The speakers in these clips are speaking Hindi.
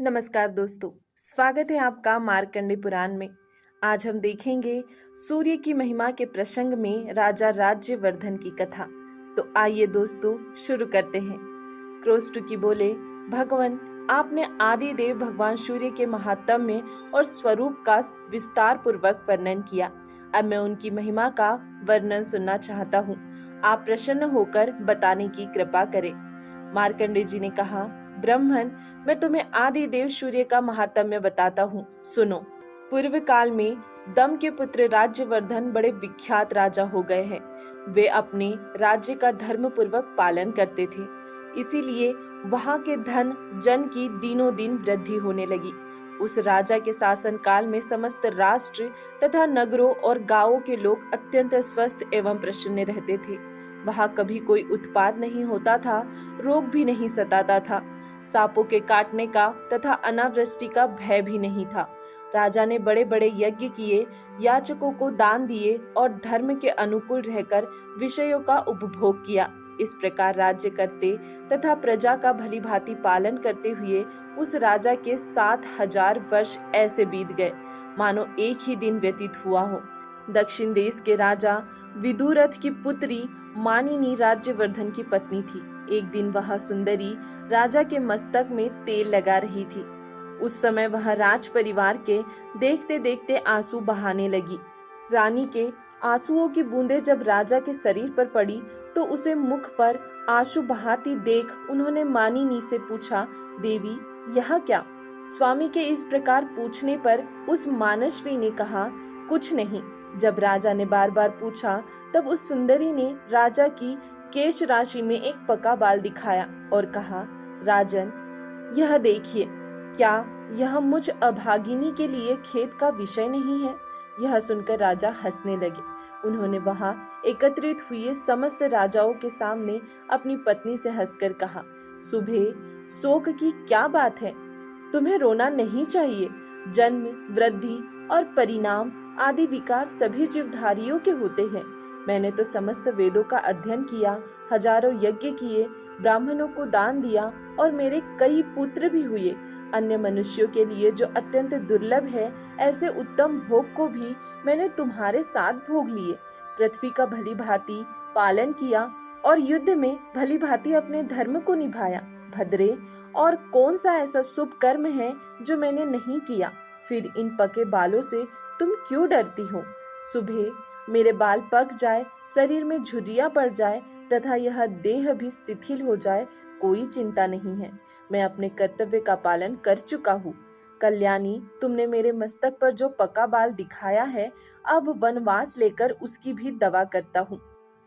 नमस्कार दोस्तों, स्वागत है आपका मार्कंडे पुराण में। आज हम देखेंगे सूर्य की महिमा के प्रसंग में राजा राज्यवर्धन की कथा। तो आइए दोस्तों शुरू करते हैं। क्रोष्टुकी बोले, भगवान आपने आदि देव भगवान सूर्य के महात्म्य और स्वरूप का विस्तार पूर्वक वर्णन किया। अब मैं उनकी महिमा का वर्णन सुनना चाहता हूँ। आप प्रसन्न होकर बताने की कृपा करें। मार्कंडे जी ने कहा, ब्राह्मण, मैं तुम्हें आदि देव सूर्य का महात्म्य बताता हूँ, सुनो। पूर्व काल में दम के पुत्र राज्यवर्धन बड़े विख्यात राजा हो गए हैं। वे अपने राज्य का धर्म पूर्वक पालन करते थे, इसीलिए वहां के धन जन की दिनों दिन वृद्धि होने लगी। उस राजा के शासन काल में समस्त राष्ट्र तथा नगरों और गांवों के लोग अत्यंत स्वस्थ एवं प्रसन्न रहते थे। वहां कभी कोई उत्पात नहीं होता था, रोग भी नहीं सताता था, सांपों के काटने का तथा अनावृष्टि का भय भी नहीं था। राजा ने बड़े बड़े यज्ञ किए, याचकों को दान दिए और धर्म के अनुकूल रहकर विषयों का उपभोग किया। इस प्रकार राज्य करते तथा प्रजा का भली भांति पालन करते हुए उस राजा के 7,000 वर्ष ऐसे बीत गए मानो एक ही दिन व्यतीत हुआ हो। दक्षिण देश के राजा विदुरथ की पुत्री मानिनी राज्यवर्धन की पत्नी थी। एक दिन वह सुंदरी राजा के मस्तक में तेल लगा रही थी। उस समय वह राज परिवार के देखते देखते आंसू बहाने लगी। रानी के आंसुओं की बूंदें जब राजा के शरीर पर पड़ी तो उसे मुख पर आंसू बहाती देख उन्होंने मानिनी से पूछा, देवी यह क्या? स्वामी के इस प्रकार पूछने पर उस मानसवी ने कहा, कुछ नहीं। जब राजा ने बार बार पूछा तब उस सुंदरी ने राजा की केश राशि में एक पका बाल दिखाया और कहा, राजन यह देखिए, क्या यह मुझ अभागिनी के लिए खेद का विषय नहीं है? यह सुनकर राजा हंसने लगे। उन्होंने वहां एकत्रित हुए समस्त राजाओं के सामने अपनी पत्नी से हंसकर कहा, सुबह शोक की क्या बात है? तुम्हें रोना नहीं चाहिए। जन्म, वृद्धि और परिणाम आदि विकार सभी जीवधारियों के होते हैं। मैंने तो समस्त वेदों का अध्ययन किया, हजारों यज्ञ किए, ब्राह्मणों को दान दिया और मेरे कई पुत्र भी हुए। अन्य मनुष्यों के लिए जो अत्यंत दुर्लभ है, ऐसे उत्तम भोग को भी मैंने तुम्हारे साथ भोग लिए। पृथ्वी का भली भांति पालन किया और युद्ध में भली भांति अपने धर्म को निभाया। भद्रे, और कौन सा ऐसा शुभ कर्म है जो मैंने नहीं किया? फिर इन पके बालों से तुम क्यों डरती हो? सुबह मेरे बाल पक जाए, शरीर में झुर्रियां पड़ जाए तथा यह देह भी शिथिल हो जाए, कोई चिंता नहीं है। मैं अपने कर्तव्य का पालन कर चुका हूँ। कल्याणी, तुमने मेरे मस्तक पर जो पका बाल दिखाया है, अब वनवास लेकर उसकी भी दवा करता हूँ।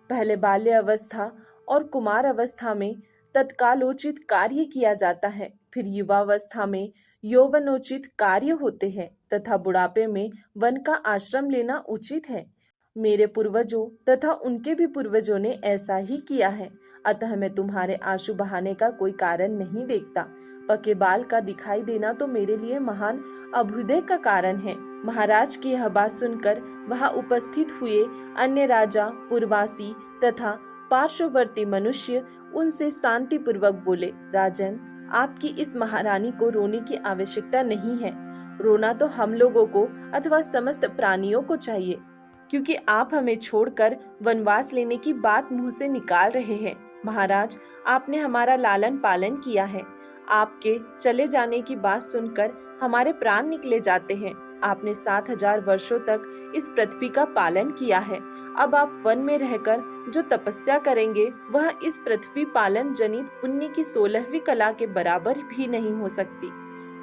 पहले बाल्य अवस्था और कुमार अवस्था में तत्कालोचित कार्य किया जाता है, फिर युवावस्था में यौवनोचित कार्य होते हैं तथा बुढ़ापे में वन का आश्रम लेना उचित है। मेरे पूर्वजों तथा उनके भी पूर्वजों ने ऐसा ही किया है, अतः मैं तुम्हारे आंसू बहाने का कोई कारण नहीं देखता। पके बाल का दिखाई देना तो मेरे लिए महान अभ्युदय का कारण है। महाराज की यह बात सुनकर वहां उपस्थित हुए अन्य राजा, पूर्ववासी तथा पार्श्ववर्ती मनुष्य उनसे शांति पूर्वक बोले, राजन, आपकी इस महारानी को रोने की आवश्यकता नहीं है। रोना तो हम लोगों को अथवा समस्त प्राणियों को चाहिए, क्योंकि आप हमें छोड़कर वनवास लेने की बात मुंह से निकाल रहे हैं। महाराज, आपने हमारा लालन पालन किया है। आपके चले जाने की बात सुनकर हमारे प्राण निकले जाते हैं। आपने 7,000 वर्षों तक इस पृथ्वी का पालन किया है। अब आप वन में रहकर जो तपस्या करेंगे वह इस पृथ्वी पालन जनित पुण्य की 16वीं कला के बराबर भी नहीं हो सकती।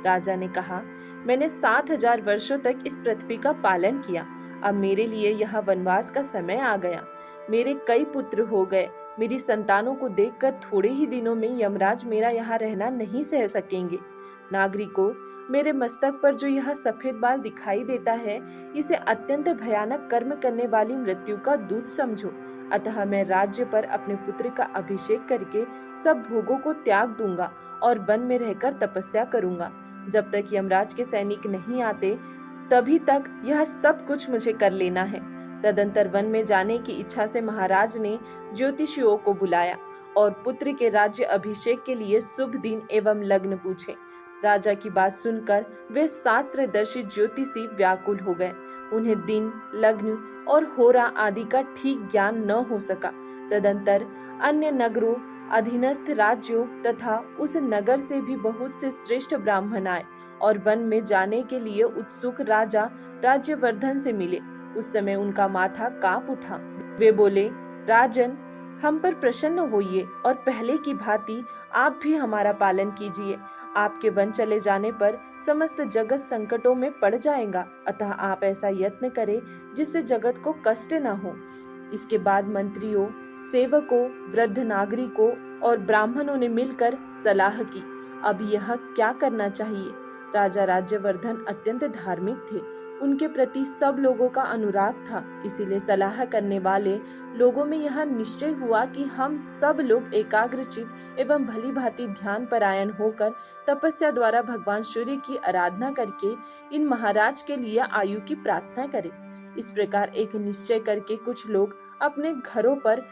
राजा ने कहा, मैंने 7,000 वर्षों तक इस पृथ्वी का पालन किया। अब मेरे लिए यह वनवास का समय आ गया। मेरे कई पुत्र हो गए। मेरी संतानों को देखकर थोड़े ही दिनों में यमराज मेरा यहाँ रहना नहीं सह सकेंगे। नागरिकों, मेरे मस्तक पर जो यह सफेद बाल दिखाई देता है, इसे अत्यंत भयानक कर्म करने वाली मृत्यु का दूत समझो। अतः मैं राज्य पर अपने पुत्र का अभिषेक करके सब भोगों को त्याग दूंगा और वन में रहकर तपस्या करूंगा। जब तक यमराज के सैनिक नहीं आते तभी तक यह सब कुछ मुझे कर लेना है। तदंतर वन में जाने की इच्छा से महाराज ने ज्योतिषियों को बुलाया और पुत्र के राज्य अभिषेक के लिए शुभ दिन एवं लग्न पूछे। राजा की बात सुनकर वे शास्त्रदर्शी ज्योतिषी व्याकुल हो गए। उन्हें दिन, लग्न और होरा आदि का ठीक ज्ञान न हो सका। तदंतर अन्य नगरों, अधीनस्थ राज्यों तथा उस नगर से भी बहुत से श्रेष्ठ ब्राह्मण आए और वन में जाने के लिए उत्सुक राजा राज्यवर्धन से मिले। उस समय उनका माथा कांप उठा। वे बोले, राजन, हम पर प्रसन्न होइए और पहले की भांति आप भी हमारा पालन कीजिए। आपके वन चले जाने पर समस्त जगत संकटों में पड़ जाएगा, अतः आप ऐसा यत्न करें जिससे जगत को कष्ट न हो। इसके बाद मंत्रियों, सेवकों, वृद्ध नागरिकों और ब्राह्मणों ने मिलकर सलाह की, अब यह क्या करना चाहिए। राजा राज्यवर्धन अत्यंत धार्मिक थे, उनके प्रति सब लोगों का अनुराग था, इसीलिए सलाह करने वाले लोगों में यह निश्चय हुआ कि हम सब लोग एकाग्रचित एवं भली भांति ध्यान परायण होकर तपस्या द्वारा भगवान सूर्य की आराधना करके इन महाराज के लिए आयु की प्रार्थना करें। इस प्रकार एक निश्चय करके कुछ लोग अपने घरों पर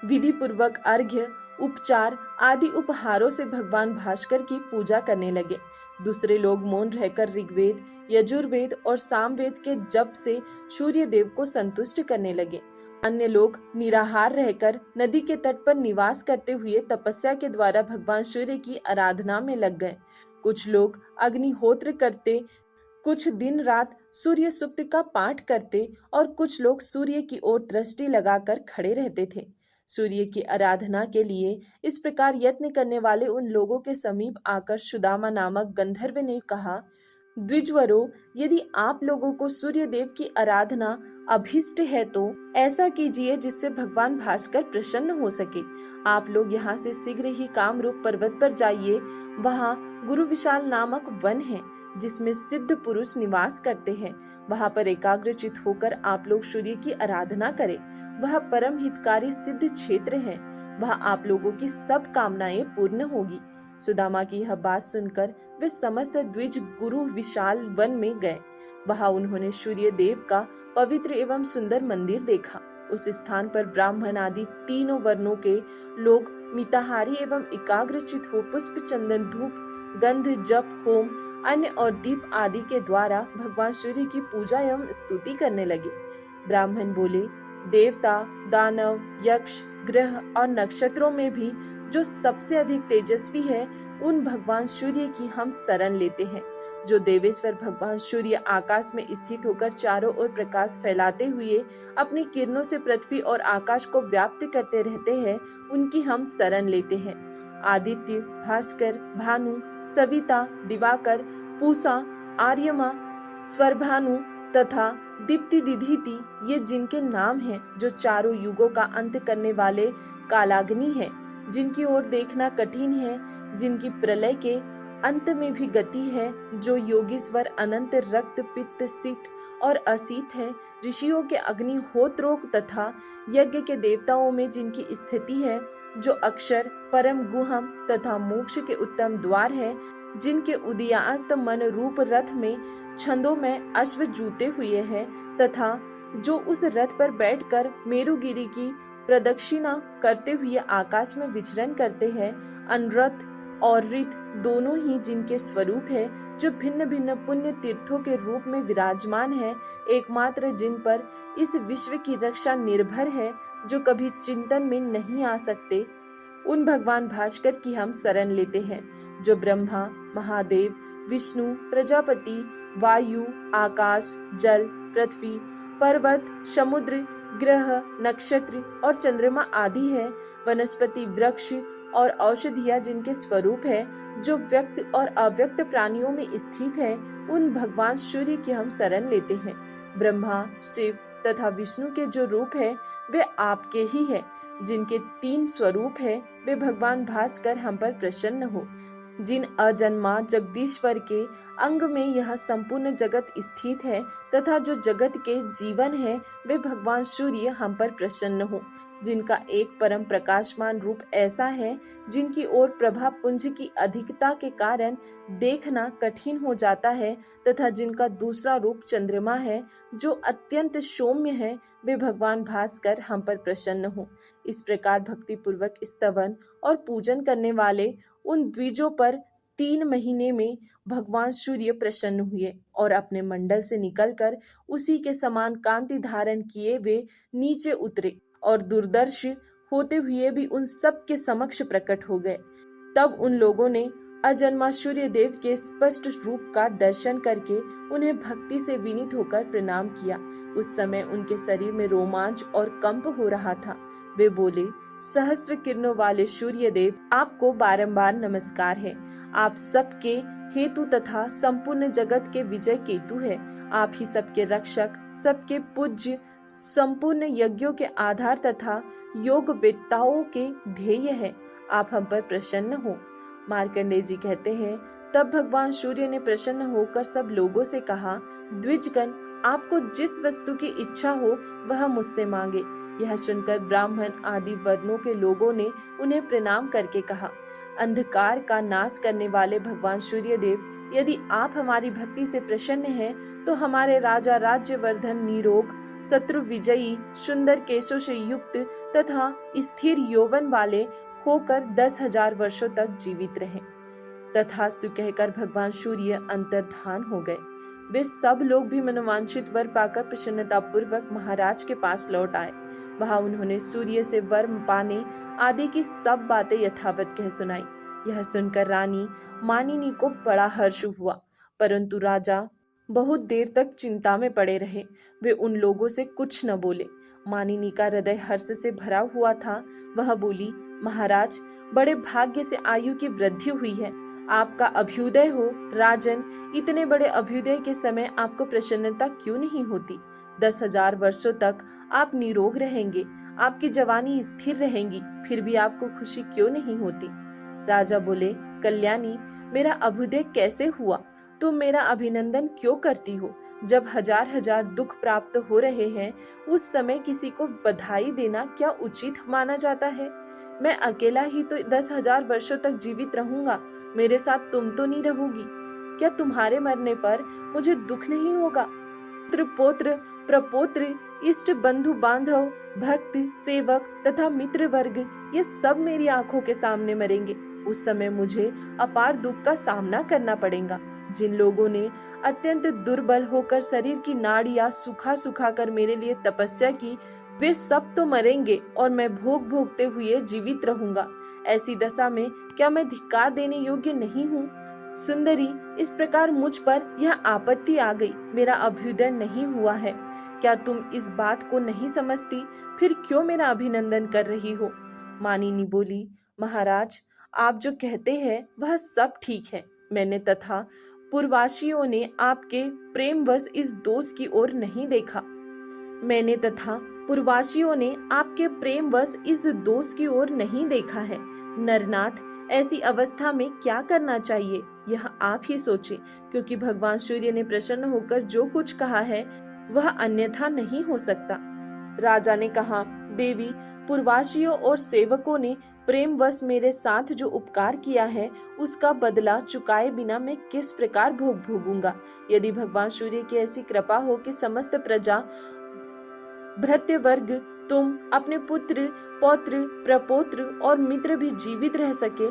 विधि पूर्वक अर्घ्य, उपचार आदि उपहारों से भगवान भास्कर की पूजा करने लगे। दूसरे लोग मौन रहकर ऋग्वेद, यजुर्वेद और सामवेद के जप से सूर्य देव को संतुष्ट करने लगे। अन्य लोग निराहार रहकर नदी के तट पर निवास करते हुए तपस्या के द्वारा भगवान सूर्य की आराधना में लग गए। कुछ लोग अग्निहोत्र करते, कुछ दिन रात सूर्य सूक्त का पाठ करते और कुछ लोग सूर्य की ओर दृष्टि लगाकर खड़े रहते थे। सूर्य की आराधना के लिए इस प्रकार यत्न करने वाले उन लोगों के समीप आकर सुदामा नामक गंधर्व ने कहा, द्विजवरों, यदि आप लोगों को सूर्य देव की आराधना अभीष्ट है तो ऐसा कीजिए जिससे भगवान भास्कर प्रसन्न हो सके। आप लोग यहाँ से शीघ्र ही कामरूप पर्वत पर जाइए। वहाँ गुरु विशाल नामक वन है जिसमें सिद्ध पुरुष निवास करते हैं। वहाँ पर एकाग्रचित होकर आप लोग सूर्य की आराधना करें। वह परम हितकारी सिद्ध क्षेत्र है। वहाँ आप लोगों की सब कामनाएं पूर्ण होगी। सुदामा की यह बात सुनकर वे समस्त द्विज गुरु विशाल वन में गए। वहाँ उन्होंने सूर्य देव का पवित्र एवं सुंदर मंदिर देखा। उस स्थान पर ब्राह्मण आदि तीनों वर्णों के लोग मिताहारी एवं एकाग्रचित हो पुष्प, चंदन, धूप, गंध, जप, होम, अन्न और दीप आदि के द्वारा भगवान सूर्य की पूजा एवं स्तुति करने लगे। ब्राह्मण बोले, देवता, दानव, यक्ष, ग्रह और नक्षत्रों में भी जो सबसे अधिक तेजस्वी है, उन भगवान सूर्य की हम शरण लेते हैं। जो देवेश्वर भगवान सूर्य आकाश में स्थित होकर चारों ओर प्रकाश फैलाते हुए अपनी किरणों से पृथ्वी और आकाश को व्याप्त करते रहते हैं, उनकी हम शरण लेते हैं। आदित्य, भास्कर, भानु, सविता, दिवाकर, पूषा, आर्यमा, स्वरभानु तथा दीप्ति दिधीति, ये जिनके नाम हैं, जो चारों युगों का अंत करने वाले कालाग्नि है, जिनकी ओर देखना कठिन है, जिनकी प्रलय के अंत में भी गति है, जो योगीश्वर अनंत रक्त, पित्त, शीत और असीत है, ऋषियों के अग्निहोत्रों तथा यज्ञ के देवताओं में जिनकी स्थिति है, जो अक्षर, परम गुहम तथा मोक्ष के उत्तम द्वार है, जिनके उदयास्त मन रूप रथ में छंदों में अश्व जूते हुए हैं, तथा जो उस रथ पर बैठकर मेरुगिरी की प्रदक्षिणा करते हुए आकाश में विचरण करते हैं। अनरथ और रित दोनों ही जिनके स्वरूप है, जो भिन्न भिन्न पुण्य तीर्थों के रूप में विराजमान है, एकमात्र जिन पर इस विश्व की रक्षा निर्भर है, जो कभी चिंतन में नहीं आ सकते, उन भगवान भास्कर की हम शरण लेते हैं। जो ब्रह्मा, महादेव, विष्णु, प्रजापति, वायु, आकाश, जल, पृथ्वी, पर्वत, समुद्र, ग्रह, नक्षत्र और चंद्रमा आदि है, वनस्पति, वृक्ष और औषधियाँ जिनके स्वरूप है, जो व्यक्त और अव्यक्त प्राणियों में स्थित है, उन भगवान सूर्य की हम शरण लेते हैं। ब्रह्मा, शिव तथा विष्णु के जो रूप है, वे आपके ही है। जिनके 3 स्वरूप है, वे भगवान भास्कर हम पर प्रसन्न हो। जिन अजन्मा जगदीश्वर के अंग में यह संपूर्ण जगत स्थित है तथा जो जगत के जीवन है, वे भगवान सूर्य हम पर प्रसन्न हो। जिनका एक परम प्रकाशमान रूप ऐसा है, जिनकी ओर प्रभा पुंज की अधिकता के कारण देखना कठिन हो जाता है, तथा जिनका दूसरा रूप चंद्रमा है, जो अत्यंत सौम्य है, वे भगवान भास्कर हम पर प्रसन्न हो। इस प्रकार भक्ति पूर्वक स्तवन और पूजन करने वाले उन द्विजों पर 3 महीने में भगवान सूर्य प्रसन्न हुए और अपने मंडल से निकलकर उसी के समान कांति धारण किए वे नीचे उतरे और दूरदर्शी होते हुए भी उन सब के समक्ष प्रकट हो गए। तब उन लोगों ने अजन्मा सूर्य देव के स्पष्ट रूप का दर्शन करके उन्हें भक्ति से विनीत होकर प्रणाम किया। उस समय उनके शरीर में रोमांच और कंप हो रहा था। वे बोले, सहस्त्र किरणों वाले सूर्य देव, आपको बारंबार नमस्कार है। आप सबके हेतु तथा संपूर्ण जगत के विजय केतु है। आप ही सबके रक्षक, सबके पूज्य, संपूर्ण यज्ञों के आधार तथा योग वेत्ताओं के ध्येय है। आप हम पर प्रसन्न हो। मार्कंडेय जी कहते हैं, तब भगवान सूर्य ने प्रसन्न होकर सब लोगों से कहा, द्विजगण, आपको जिस वस्तु की इच्छा हो वह मुझसे मांगे। यह सुनकर ब्राह्मण आदि वर्णों के लोगों ने उन्हें प्रणाम करके कहा, अंधकार का नाश करने वाले भगवान सूर्य देव, यदि आप हमारी भक्ति से प्रसन्न हैं, तो हमारे राजा राज्यवर्धन निरोग, शत्रु विजयी, सुंदर केशों से युक्त तथा स्थिर यौवन वाले होकर 10,000 वर्षों तक जीवित रहे। तथास्तु कहकर भगवान सूर्य अंतर्धान हो गए। वे सब लोग भी मनोवांछित वर पाकर प्रसन्नता पूर्वक महाराज के पास लौट आए। वहां उन्होंने सूर्य से वर पाने आदि की सब बातें यथावत कह सुनाई। यह सुनकर रानी मानिनी को बड़ा हर्ष हुआ, परंतु राजा बहुत देर तक चिंता में पड़े रहे। वे उन लोगों से कुछ न बोले। मानिनी का हृदय हर्ष से भरा हुआ था। वह बोली, महाराज, बड़े भाग्य से आयु की वृद्धि हुई है। आपका अभ्युदय हो। राजन, इतने बड़े अभ्युदय के समय आपको प्रसन्नता क्यों नहीं होती? 10,000 वर्षों तक आप निरोग रहेंगे, आपकी जवानी स्थिर रहेंगी, फिर भी आपको खुशी क्यों नहीं होती? राजा बोले, कल्याणी, मेरा अभ्युदय कैसे हुआ? तुम मेरा अभिनंदन क्यों करती हो? जब हजार हजार दुख प्राप्त हो रहे हैं, उस समय किसी को बधाई देना क्या उचित माना जाता है? मैं अकेला ही तो 10,000 वर्षों तक जीवित रहूंगा, मेरे साथ तुम तो नहीं रहोगी। क्या तुम्हारे मरने पर मुझे दुख नहीं होगा? पुत्र, पौत्र, प्रपौत्र, इष्ट, बंधु, बांधव, भक्त, सेवक तथा मित्र वर्ग, ये सब मेरी आंखों के सामने मरेंगे। उस समय मुझे अपार दुख का सामना करना पड़ेगा। जिन लोगों ने अत्यंत दुर्बल होकर शरीर की नाड़ियां सुखा सुखा कर मेरे लिए तपस्या की, वे सब तो मरेंगे और मैं भोग भोगते हुए जीवित रहूंगा। ऐसी दशा में क्या मैं धिक्कार देने योग्य नहीं हूँ? सुंदरी, इस प्रकार मुझ पर यह आपत्ति आ गई, मेरा अभ्युदय नहीं हुआ है। क्या तुम इस बात को नहीं समझती? फिर क्यों मेरा अभिनंदन कर रही हो? मानिनी बोली, महाराज, आप जो कहते हैं वह सब ठीक है। मैंने तथा पूर्ववासियों ने आपके प्रेमवश इस दोष की ओर नहीं देखा। मैंने तथा पूर्ववासियों ने आपके प्रेमवश इस दोष की ओर नहीं देखा है। नरनाथ, ऐसी अवस्था में क्या करना चाहिए, यह आप ही सोचें, क्योंकि भगवान सूर्य ने प्रसन्न होकर जो कुछ कहा है वह अन्यथा नहीं हो सकता। राजा ने कहा, देवी, पूर्ववासियों और सेवकों ने प्रेमवश मेरे साथ जो उपकार किया है, उसका बदला चुकाए बिना मैं किस प्रकार भोग भोगूंगा? यदि भगवान सूर्य की ऐसी कृपा हो कि समस्त प्रजा, भृत्य वर्ग, तुम, अपने पुत्र, पौत्र, प्रपौत्र और मित्र भी जीवित रह सके,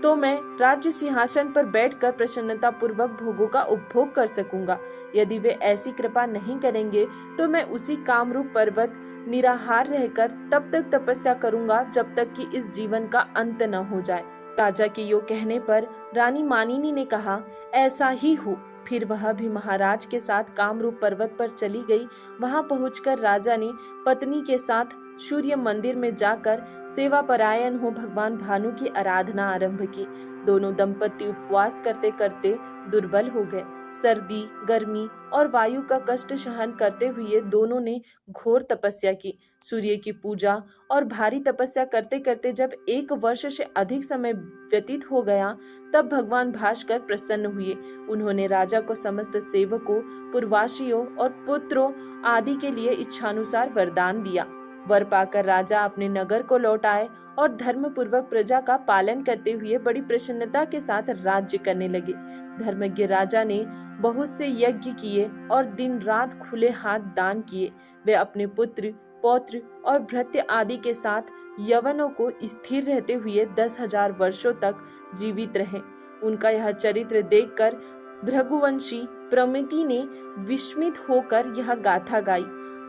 तो मैं राज्य सिंहासन पर बैठकर प्रसन्नता पूर्वक भोगों का उपभोग कर सकूंगा। यदि वे ऐसी कृपा नहीं करेंगे, तो मैं उसी कामरूप पर्वत निराहार रहकर तब तक तपस्या करूंगा जब तक कि इस जीवन का अंत न हो जाए। राजा के यो कहने पर रानी मानिनी ने कहा, ऐसा ही हो। फिर वह भी महाराज के साथ कामरूप पर्वत पर चली गई। वहां पहुंचकर राजा ने पत्नी के साथ सूर्य मंदिर में जाकर सेवा परायण हो भगवान भानु की आराधना आरंभ की। दोनों दंपति उपवास करते करते दुर्बल हो गए। सर्दी, गर्मी और वायु का कष्ट सहन करते हुए दोनों ने घोर तपस्या की। सूर्य की पूजा और भारी तपस्या करते करते जब 1 वर्ष से अधिक समय व्यतीत हो गया, तब भगवान भास्कर प्रसन्न हुए। उन्होंने राजा को समस्त सेवकों, पूर्ववासियों और पुत्रों आदि के लिए इच्छानुसार वरदान दिया। वर पाकर राजा अपने नगर को लौट आए और धर्म पूर्वक प्रजा का पालन करते हुए बड़ी प्रसन्नता के साथ राज्य करने लगे। धर्मज्ञ राजा ने बहुत से यज्ञ किए और दिन रात खुले हाथ दान किए। वे अपने पुत्र, पौत्र और भृत्य आदि के साथ यवनों को स्थिर रहते हुए 10,000 वर्षों तक जीवित रहे। उनका यह चरित्र देखकर भृगुवंशी प्रमिति ने विस्मित होकर यह गाथा गाई।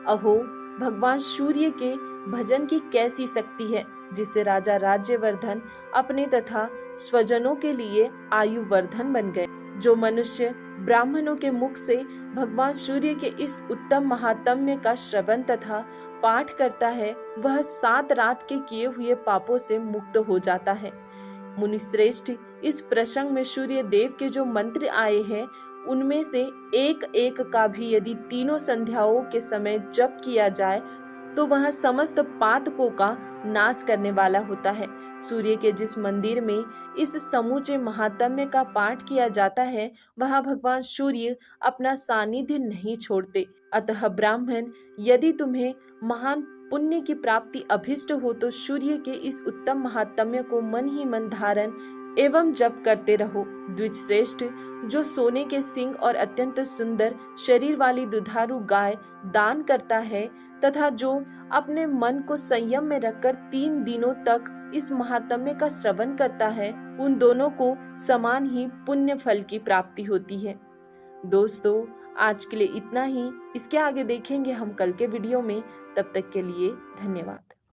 अहो, भगवान सूर्य के भजन की कैसी शक्ति है, जिससे राजा राज्यवर्धन अपने तथा स्वजनों के लिए आयुवर्धन बन गए। जो मनुष्य ब्राह्मणों के मुख से भगवान सूर्य के इस उत्तम महात्म्य का श्रवण तथा पाठ करता है, वह 7 रात के किए हुए पापों से मुक्त हो जाता है। मुनिश्रेष्ठ, इस प्रसंग में सूर्य देव के जो मंत्र आए हैं, उनमें से एक एक का भी यदि तीनों संध्याओं के समय जप किया जाए तो वह समस्त पातकों का नाश करने वाला होता है। सूर्य के जिस मंदिर में इस समूचे महात्म्य का पाठ किया जाता है, वहां भगवान सूर्य अपना सानिध्य नहीं छोड़ते। अतः ब्राह्मण, यदि तुम्हें महान पुण्य की प्राप्ति अभिष्ट हो तो सूर्य के इस उत्तम महात्म्य को मन ही मन धारण एवं जप करते रहो। द्विजश्रेष्ठ, जो सोने के सींग और अत्यंत सुंदर शरीर वाली दुधारू गाय दान करता है तथा जो अपने मन को संयम में रखकर 3 दिनों तक इस महात्म्य का श्रवण करता है, उन दोनों को समान ही पुण्य फल की प्राप्ति होती है। दोस्तों, आज के लिए इतना ही। इसके आगे देखेंगे हम कल के वीडियो में। तब तक के लिए धन्यवाद।